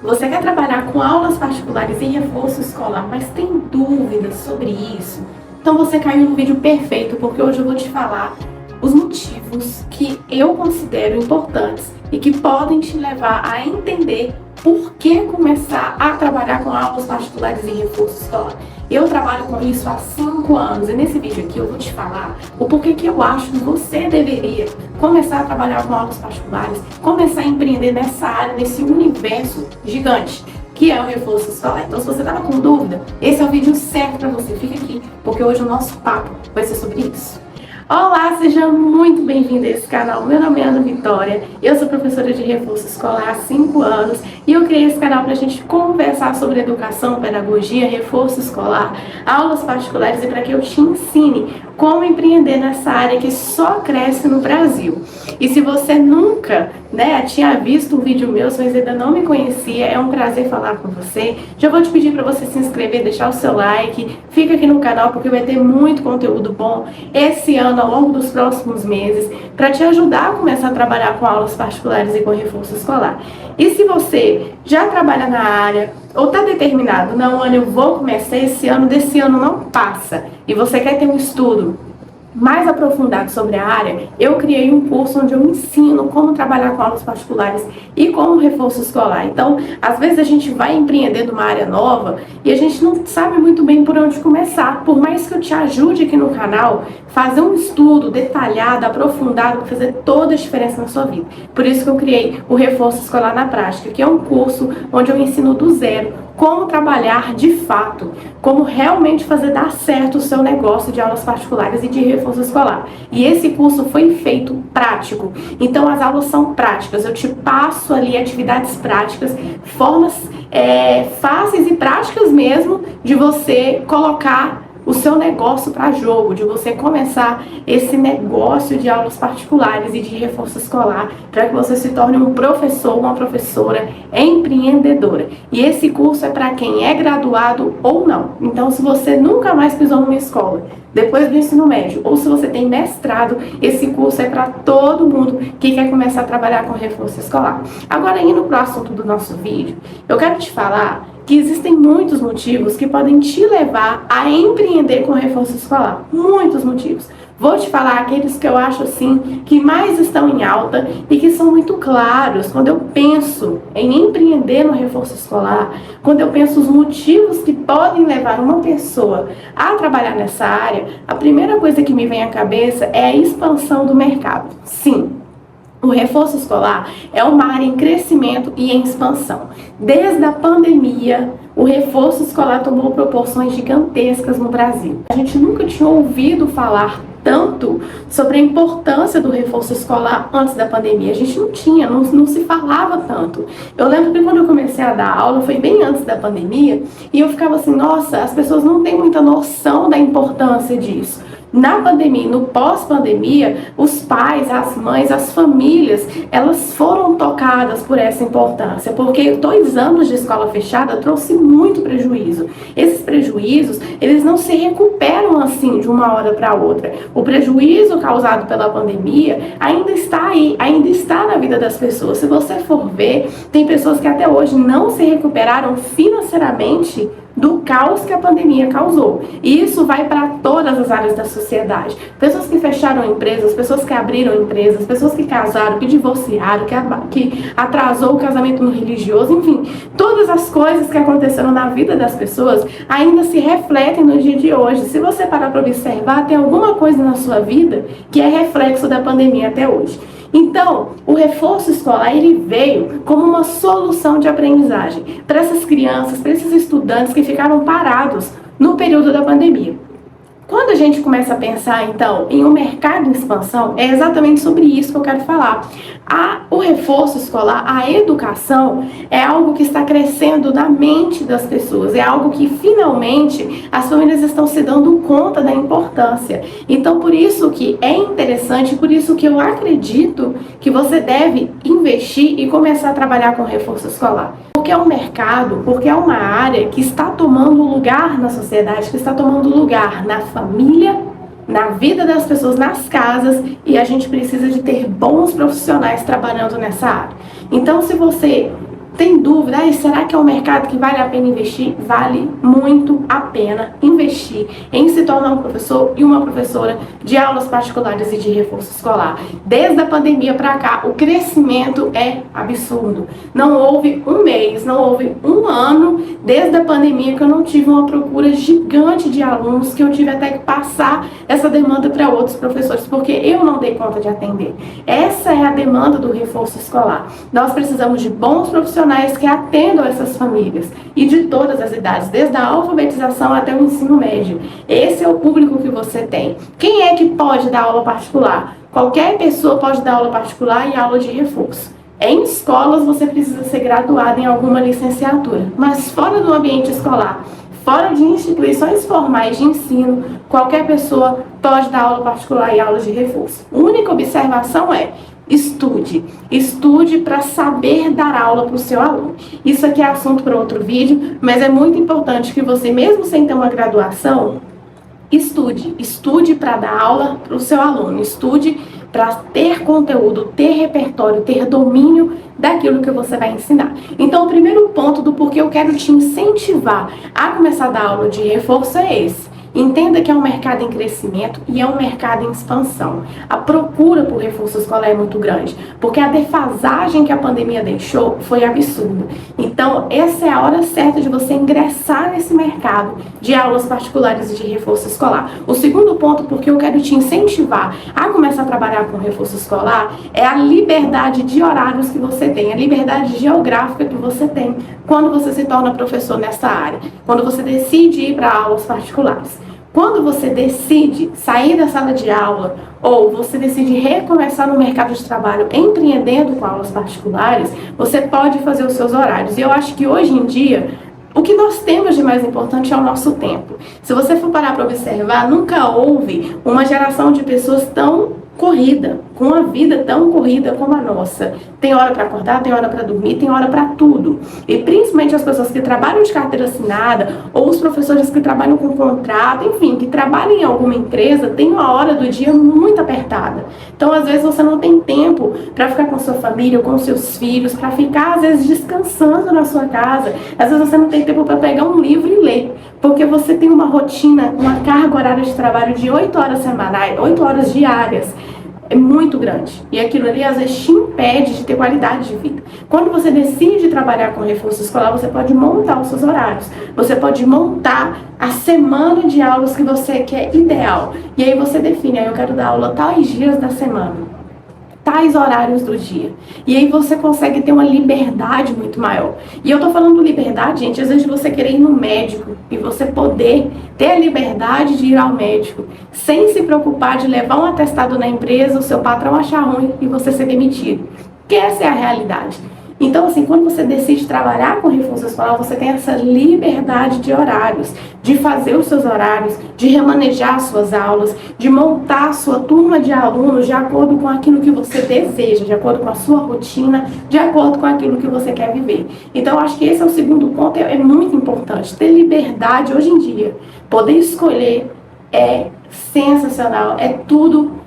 Você quer trabalhar com aulas particulares e reforço escolar, mas tem dúvidas sobre isso? Então você caiu no vídeo perfeito, porque hoje eu vou te falar os motivos que eu considero importantes e que podem te levar a entender por que começar a trabalhar com aulas particulares e reforço escolar. Eu trabalho com isso há 5 anos e nesse vídeo aqui eu vou te falar o porquê que eu acho que você deveria começar a trabalhar com aulas particulares, começar a empreender nessa área, nesse universo gigante que é o reforço escolar. Então, se você estava com dúvida, esse é o vídeo certo para você. Fica aqui, porque hoje o nosso papo vai ser sobre isso. Olá, seja muito bem-vindo a esse canal. Meu nome é Ana Vitória, eu sou professora de reforço escolar há 5 anos e eu criei esse canal para a gente conversar sobre educação, pedagogia, reforço escolar, aulas particulares e para que eu te ensine como empreender nessa área que só cresce no Brasil. E se você nunca tinha visto um vídeo meu, se você ainda não me conhecia, é um prazer falar com você. Já vou te pedir para você se inscrever, deixar o seu like, fica aqui no canal porque vai ter muito conteúdo bom esse ano, ao longo dos próximos meses, para te ajudar a começar a trabalhar com aulas particulares e com reforço escolar. E se você já trabalha na área ou está determinado, não, Ana, eu vou começar esse ano, desse ano não passa, e você quer ter um estudo mais aprofundado sobre a área, eu criei um curso onde eu ensino como trabalhar com aulas particulares e como reforço escolar. Então, às vezes a gente vai empreender numa área nova e a gente não sabe muito bem por onde começar. Por mais que eu te ajude aqui no canal, fazer um estudo detalhado, aprofundado, para fazer toda a diferença na sua vida. Por isso que eu criei o Reforço Escolar na Prática, que é um curso onde eu ensino do zero como trabalhar de fato, como realmente fazer dar certo o seu negócio de aulas particulares e de reforço escolar. E esse curso foi feito prático, então as aulas são práticas, eu te passo ali atividades práticas, formas fáceis e práticas mesmo de você colocar o seu negócio para jogo, de você começar esse negócio de aulas particulares e de reforço escolar, para que você se torne um professor, uma professora empreendedora. E esse curso é para quem é graduado ou não. Então, se você nunca mais pisou numa escola, depois do ensino médio, ou se você tem mestrado, esse curso é para todo mundo que quer começar a trabalhar com reforço escolar. Agora, indo para o assunto do nosso vídeo, eu quero te falar que existem muitos motivos que podem te levar a empreender com reforço escolar. Muitos motivos. Vou te falar aqueles que eu acho assim que mais estão em alta e que são muito claros quando eu penso em empreender no reforço escolar, quando eu penso os motivos que podem levar uma pessoa a trabalhar nessa área. A primeira coisa que me vem à cabeça é a expansão do mercado. Sim. O reforço escolar é uma área em crescimento e em expansão. Desde a pandemia, o reforço escolar tomou proporções gigantescas no Brasil. A gente nunca tinha ouvido falar tanto sobre a importância do reforço escolar antes da pandemia. A gente não tinha, não se falava tanto. Eu lembro que quando eu comecei a dar aula, foi bem antes da pandemia, e eu ficava assim, nossa, as pessoas não têm muita noção da importância disso. Na pandemia, no pós-pandemia, os pais, as mães, as famílias, elas foram tocadas por essa importância, porque 2 anos de escola fechada trouxe muito prejuízo. Esses prejuízos, eles não se recuperam assim de uma hora para outra. O prejuízo causado pela pandemia ainda está aí, ainda está na vida das pessoas. Se você for ver, tem pessoas que até hoje não se recuperaram financeiramente do caos que a pandemia causou. E isso vai para todas as áreas da sociedade. Pessoas que fecharam empresas, pessoas que abriram empresas, pessoas que casaram, que divorciaram, que atrasou o casamento no religioso, enfim, todas as coisas que aconteceram na vida das pessoas ainda se refletem no dia de hoje. Se você parar para observar, tem alguma coisa na sua vida que é reflexo da pandemia até hoje. Então, o reforço escolar, ele veio como uma solução de aprendizagem para essas crianças, para esses estudantes que ficaram parados no período da pandemia. Quando a gente começa a pensar, então, em um mercado em expansão, é exatamente sobre isso que eu quero falar. O reforço escolar, a educação, é algo que está crescendo na mente das pessoas, é algo que, finalmente, as famílias estão se dando conta da importância. Então, por isso que é interessante, por isso que eu acredito que você deve investir e começar a trabalhar com reforço escolar. Porque é um mercado, porque é uma área que está tomando lugar na sociedade, que está tomando lugar na família, na vida das pessoas, nas casas, e a gente precisa de ter bons profissionais trabalhando nessa área. Então, se você tem dúvida dúvida, será que é um mercado que vale a pena investir? Vale muito a pena investir em se tornar um professor e uma professora de aulas particulares e de reforço escolar. Desde a pandemia para cá, o crescimento é absurdo. Não houve um mês, não houve um ano desde a pandemia que eu não tive uma procura gigante de alunos, que eu tive até que passar essa demanda para outros professores, porque eu não dei conta de atender. Essa é a demanda do reforço escolar. Nós precisamos de bons profissionais que atendam essas famílias e de todas as idades, desde a alfabetização até o ensino médio. Esse é o público que você tem. Quem é que pode dar aula particular? Qualquer pessoa pode dar aula particular e aula de reforço. Em escolas você precisa ser graduado em alguma licenciatura, mas fora do ambiente escolar, fora de instituições formais de ensino, qualquer pessoa pode dar aula particular e aula de reforço. A única observação é: estude para saber dar aula para o seu aluno. Isso aqui é assunto para outro vídeo, mas é muito importante que você, mesmo sem ter uma graduação, estude para dar aula para o seu aluno, estude para ter conteúdo, ter repertório, ter domínio daquilo que você vai ensinar. Então, o primeiro ponto do porquê eu quero te incentivar a começar a dar aula de reforço é esse. Entenda que é um mercado em crescimento e é um mercado em expansão. A procura por reforço escolar é muito grande, porque a defasagem que a pandemia deixou foi absurda. Então, essa é a hora certa de você ingressar nesse mercado de aulas particulares e de reforço escolar. O segundo ponto, porque eu quero te incentivar a começar a trabalhar com reforço escolar, é a liberdade de horários que você tem, a liberdade geográfica que você tem quando você se torna professor nessa área, quando você decide ir para aulas particulares. Quando você decide sair da sala de aula ou você decide recomeçar no mercado de trabalho empreendendo com aulas particulares, você pode fazer os seus horários. E eu acho que hoje em dia, o que nós temos de mais importante é o nosso tempo. Se você for parar para observar, nunca houve uma geração de pessoas tão corrida, com uma vida tão corrida como a nossa. Tem hora para acordar, tem hora para dormir, tem hora para tudo. E principalmente as pessoas que trabalham de carteira assinada ou os professores que trabalham com contrato, enfim, que trabalham em alguma empresa, tem uma hora do dia muito apertada. Então, às vezes, você não tem tempo para ficar com sua família, com seus filhos, para ficar, às vezes, descansando na sua casa. Às vezes, você não tem tempo para pegar um livro e ler, porque você tem uma rotina, uma carga horária de trabalho de 8 horas semanais, 8 horas diárias. É muito grande. E aquilo ali, às vezes, te impede de ter qualidade de vida. Quando você decide trabalhar com reforço escolar, você pode montar os seus horários. Você pode montar a semana de aulas que você quer ideal. E aí você define, eu quero dar aula tais dias da semana, tais horários do dia. E aí você consegue ter uma liberdade muito maior. E eu tô falando liberdade, gente, às vezes de você querer ir no médico e você poder ter a liberdade de ir ao médico sem se preocupar de levar um atestado na empresa, o seu patrão achar ruim e você ser demitido. Porque essa é a realidade. Então, assim, quando você decide trabalhar com reforço escolar, você tem essa liberdade de horários, de fazer os seus horários, de remanejar as suas aulas, de montar a sua turma de alunos de acordo com aquilo que você deseja, de acordo com a sua rotina, de acordo com aquilo que você quer viver. Então, eu acho que esse é o segundo ponto, é muito importante. Ter liberdade hoje em dia, poder escolher é sensacional, é tudo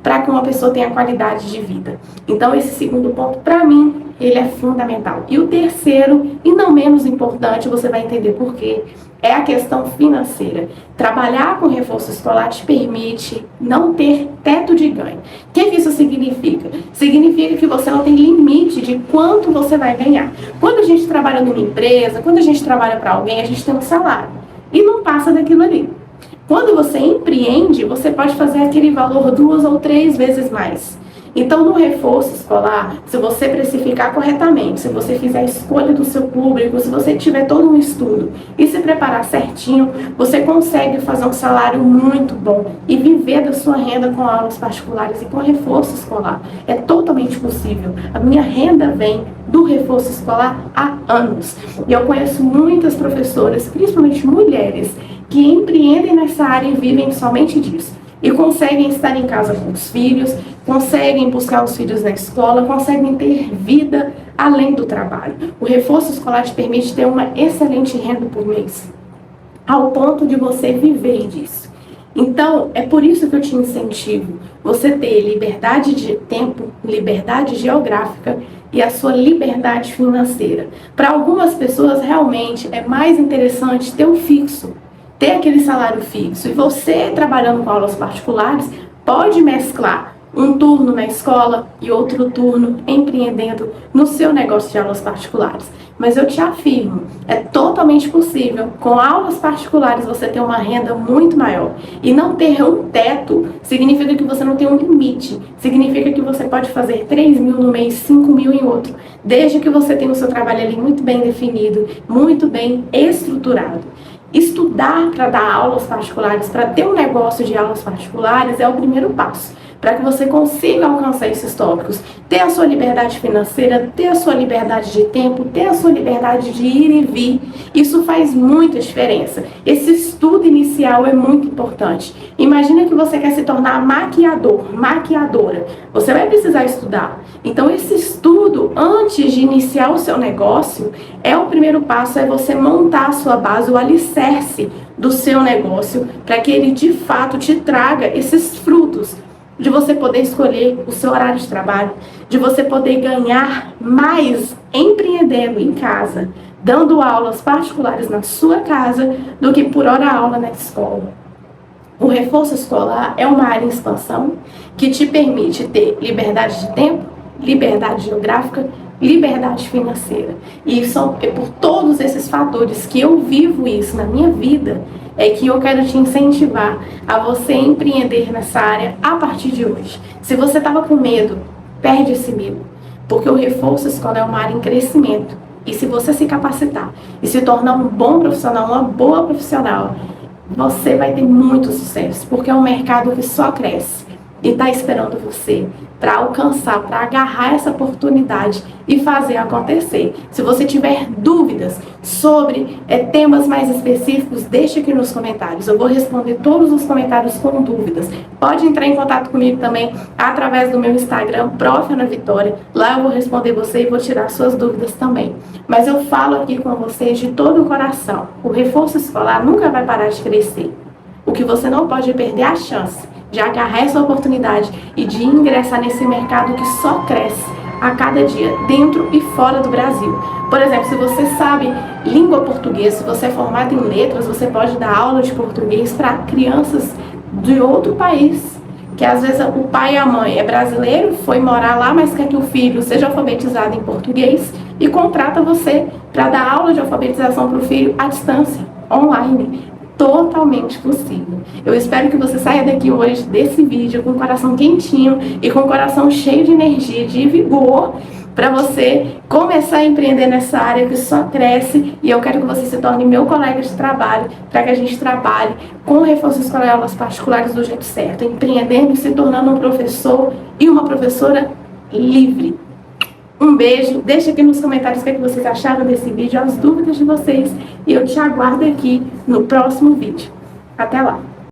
para que uma pessoa tenha qualidade de vida. Então, esse segundo ponto, para mim, ele é fundamental. E o terceiro, e não menos importante, você vai entender por quê, é a questão financeira. Trabalhar com reforço escolar te permite não ter teto de ganho. O que isso significa? Significa que você não tem limite de quanto você vai ganhar. Quando a gente trabalha numa empresa, quando a gente trabalha para alguém, a gente tem um salário. E não passa daquilo ali. Quando você empreende, você pode fazer aquele valor 2 ou 3 vezes mais. Então, no reforço escolar, se você precificar corretamente, se você fizer a escolha do seu público, se você tiver todo um estudo e se preparar certinho, você consegue fazer um salário muito bom e viver da sua renda com aulas particulares e com reforço escolar. É totalmente possível. A minha renda vem do reforço escolar há anos. E eu conheço muitas professoras, principalmente mulheres, que empreendem nessa área e vivem somente disso. E conseguem estar em casa com os filhos, conseguem buscar os filhos na escola, conseguem ter vida além do trabalho. O reforço escolar te permite ter uma excelente renda por mês, ao ponto de você viver disso. Então, é por isso que eu te incentivo você ter liberdade de tempo, liberdade geográfica e a sua liberdade financeira. Para algumas pessoas, realmente, é mais interessante ter um fixo, ter aquele salário fixo. E você, trabalhando com aulas particulares, pode mesclar um turno na escola e outro turno empreendendo no seu negócio de aulas particulares. Mas eu te afirmo, é totalmente possível, com aulas particulares, você ter uma renda muito maior. E não ter um teto significa que você não tem um limite. Significa que você pode fazer 3 mil no mês, 5 mil em outro, desde que você tenha o seu trabalho ali muito bem definido, muito bem estruturado. Estudar para dar aulas particulares, para ter um negócio de aulas particulares é o primeiro passo, para que você consiga alcançar esses tópicos, ter a sua liberdade financeira, ter a sua liberdade de tempo, ter a sua liberdade de ir e vir. Isso faz muita diferença. Esse estudo inicial é muito importante. Imagina que você quer se tornar maquiador, maquiadora. Você vai precisar estudar. Então esse estudo, antes de iniciar o seu negócio, é o primeiro passo, é você montar a sua base, o alicerce do seu negócio, para que ele de fato te traga esses frutos, de você poder escolher o seu horário de trabalho, de você poder ganhar mais empreendendo em casa, dando aulas particulares na sua casa, do que por hora aula na escola. O reforço escolar é uma área em expansão que te permite ter liberdade de tempo, liberdade geográfica, liberdade financeira. E são por todos esses fatores que eu vivo isso na minha vida, é que eu quero te incentivar a você empreender nessa área a partir de hoje. Se você estava com medo, perde esse medo, porque o reforço escolar é uma área em crescimento. E se você se capacitar e se tornar um bom profissional, uma boa profissional, você vai ter muito sucesso, porque é um mercado que só cresce e está esperando você para alcançar, para agarrar essa oportunidade e fazer acontecer. Se você tiver dúvidas sobre temas mais específicos, deixe aqui nos comentários. Eu vou responder todos os comentários com dúvidas. Pode entrar em contato comigo também através do meu Instagram, Prof. Ana Vitória. Lá eu vou responder você e vou tirar suas dúvidas também. Mas eu falo aqui com vocês de todo o coração. O reforço escolar nunca vai parar de crescer. O que você não pode perder é a chance de agarrar essa oportunidade e de ingressar nesse mercado que só cresce a cada dia, dentro e fora do Brasil. Por exemplo, se você sabe língua portuguesa, se você é formado em letras, você pode dar aula de português para crianças de outro país, que às vezes o pai e a mãe é brasileiro, foi morar lá, mas quer que o filho seja alfabetizado em português e contrata você para dar aula de alfabetização para o filho à distância, online. Totalmente possível. Eu espero que você saia daqui hoje desse vídeo com o coração quentinho e com o coração cheio de energia, de vigor, para você começar a empreender nessa área que só cresce. E eu quero que você se torne meu colega de trabalho, para que a gente trabalhe com o reforço escolar e aulas particulares do jeito certo, empreendendo e se tornando um professor e uma professora livre. Um beijo, deixa aqui nos comentários o que vocês acharam desse vídeo, as dúvidas de vocês, e eu te aguardo aqui no próximo vídeo. Até lá!